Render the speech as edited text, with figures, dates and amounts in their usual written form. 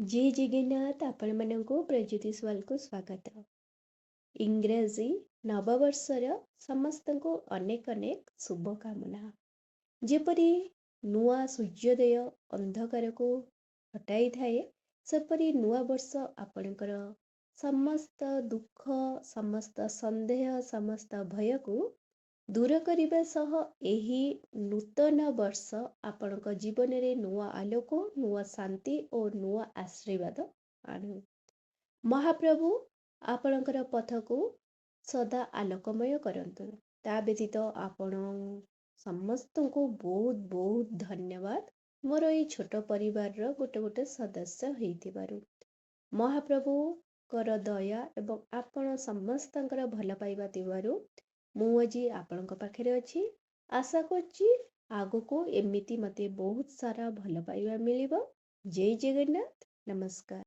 जय जगन्नाथ आपण मानक प्रज्योतिष वाल को स्वागत। इंग्राजी नववर्षर समस्त को अनेक अनेक शुभकामना। जेपरी नुआ सूर्योदय अंधकार को हटाई थाए सेपरी नुआ वर्ष आपणकर समस्त दुख समस्त संदेह समस्त भय को दूर करने सह एही नूतन वर्ष आपणक जीवन रे नुआ आलोक नुआ शांति और नुआ आशीर्वाद आणु। महाप्रभु आपणकर पथ को सदा आलोकमय करंतु। ता व्यतीत आपण समस्त को बहुत बहुत धन्यवाद मोर ये छोट परिवार रो गोटे गोटे सदस्य होइतिबारु। महाप्रभु कर दया एवं आपण समस्तंकर भल पाइबा दिवारु मु आज आपणक पाखरे अछि। आशा करछि आगो को एमिति मते बहुत सारा भल पाइबा मिलिबो। जय जगन्नाथ, नमस्कार।